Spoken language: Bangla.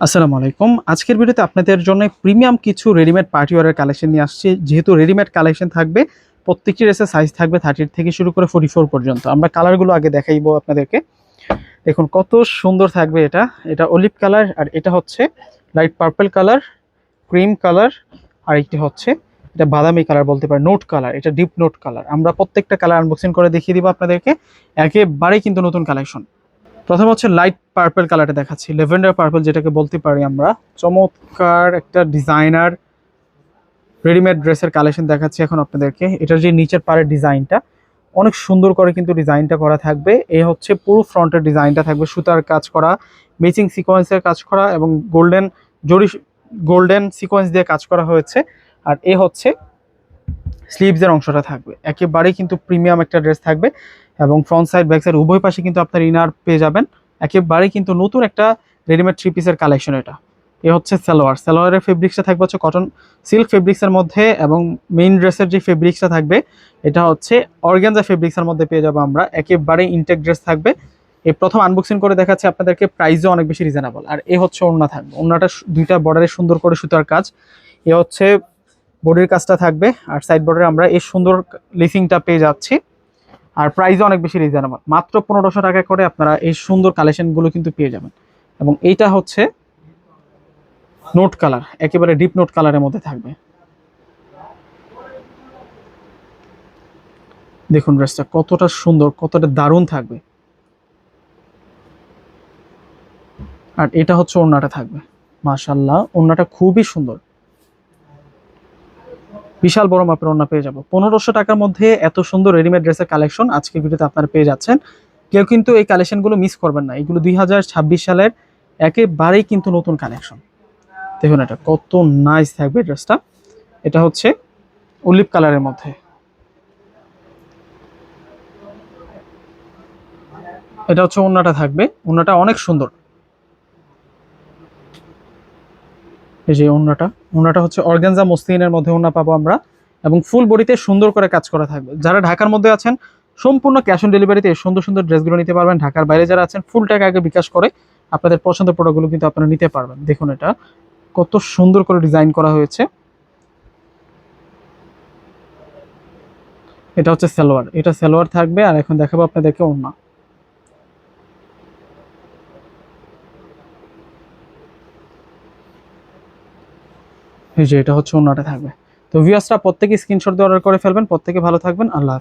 আসসালামু আলাইকুম। আজকের ভিডিওতে আপনাদের জন্য প্রিমিয়াম কিছু রেডিমেড পার্টি ওয়্যারের কালেকশন নিয়ে আসছি। যেহেতু রেডিমেড কালেকশন থাকবে, প্রত্যেকটি ড্রেসের সাইজ থাকবে 30 থেকে শুরু করে 44 পর্যন্ত। আমরা কালারগুলো আগে দেখাইবো আপনাদেরকে। দেখুন কত সুন্দর থাকবে এটা। এটা অলিভ কালার, আর এটা হচ্ছে light purple colour, cream colour, আর একটি হচ্ছে এটা বাদামি কালার বলতে পারে, নোট কালার। এটা ডিপ নোট কালার। আমরা প্রত্যেকটা কালার আনবক্সিং করে দেখিয়ে দিব আপনাদেরকে। একেবারেই কিন্তু নতুন কালেকশন। প্রথম হচ্ছে লাইট পার্পল কালারটা দেখাচ্ছি, লেভেন্ডার পার্পল যেটাকে বলতে পারি আমরা। চমৎকার একটা ডিজাইনার রেডিমেড ড্রেসের কালেকশন দেখাচ্ছি এখন আপনাদেরকে। এটার যে নিচের পাড়ের ডিজাইনটা অনেক সুন্দর করে কিন্তু ডিজাইনটা করা থাকবে। এই হচ্ছে পুরো ফ্রন্টের ডিজাইনটা থাকবে সুতার কাজ করা, ম্যাচিং সিকোয়েন্সের কাজ করা এবং গোল্ডেন সিকোয়েন্স দিয়ে কাজ করা হয়েছে। আর এ হচ্ছে স্লিভসের অংশটা থাকবে। একেবারেই কিন্তু প্রিমিয়াম একটা ড্রেস থাকবে এবং ফ্রন্ট সাইড ব্যাক সাইড উভয় পাশে কিন্তু আপনার ইনার পেয়ে যাবেন। একেবারেই কিন্তু নতুন একটা রেডিমেড থ্রি পিসের কালেকশন এটা। এ হচ্ছে সালোয়ারের ফেব্রিক্সটা থাকবে হচ্ছে কটন সিল্ক ফেব্রিক্সের মধ্যে, এবং মেইন ড্রেসের যে ফেব্রিক্সটা থাকবে এটা হচ্ছে অর্গানজা ফেব্রিক্সের মধ্যে পেয়ে যাবো আমরা। একেবারেই ইনটেক ড্রেস থাকবে। এই প্রথম আনবক্সিং করে দেখাচ্ছি আপনাদেরকে, প্রাইসও অনেক বেশি রিজনেবল। আর এ হচ্ছে ওড়না থাকবে, ওড়নাটা দুইটা বর্ডারে সুন্দর করে সুতার কাজ। এ হচ্ছে বডির কাজটা থাকবে, আর সাইড বর্ডারে আমরা এই সুন্দর লিসিংটা পেয়ে যাচ্ছি। আর প্রাইসও অনেক বেশি রিজনেবল, মাত্র 1500 টাকা করে আপনারা এই সুন্দর কালেকশনগুলো কিন্তু পেয়ে যাবেন। এবং এইটা হচ্ছে নোট কালার, একেবারে ডিপ নোট কালারের মধ্যে থাকবে। দেখুন ড্রেসটা কতটা সুন্দর, কতটা দারুণ থাকবে। আর এটা হচ্ছে ওড়নাটা থাকবে, মাশাআল্লাহ ওড়নাটা খুবই সুন্দর, বিশাল বড় মাপের ওড়না পেয়ে যাবো। 1500 টাকার মধ্যে এত সুন্দর রেডিমেড ড্রেসের কালেকশন আজকের ভিডিওতে আপনারা পেয়ে যাচ্ছেন। কেউ কিন্তু এই কালেকশনগুলো মিস করবেন না। এগুলো 2026 সালের একেবারেই কিন্তু নতুন কালেকশন। দেখুন এটা কত নাইস থাকবে ড্রেসটা। এটা হচ্ছে অলিভ কালারের মধ্যে। এটা হচ্ছে ওড়নাটা থাকবে, ওড়নাটা অনেক সুন্দর। এই যে ওড়নাটা হচ্ছে অর্গানজা মসলিনের মধ্যে ওড়না পাবো আমরা, এবং ফুল বডিতে সুন্দর করে কাজ করা থাকবে। যারা ঢাকার মধ্যে আছেন সম্পূর্ণ ক্যাশ অন ডেলিভারিতে এই সুন্দর সুন্দর ড্রেসগুলো নিতে পারবেন। ঢাকার বাইরে যারা আছেন ফুল টাকা আগে বিকাশ করে আপনাদের পছন্দের প্রোডাক্টগুলো কিন্তু আপনারা নিতে পারবেন। দেখুন এটা কত সুন্দর করে ডিজাইন করা হয়েছে। এটা হচ্ছে সালোয়ার, এটা সালোয়ার থাকবে। আর এখন দেখাবো আপনাদেরকে ওড়না। এই যে এটা হচ্ছে ওড়নাটা থাকবে। তো ভিউয়ার্সরা প্রত্যেকে স্ক্রিনশট দিয়ে অর্ডার করে ফেলবেন। প্রত্যেকে ভালো থাকবেন। আল্লাহ হাফেজ।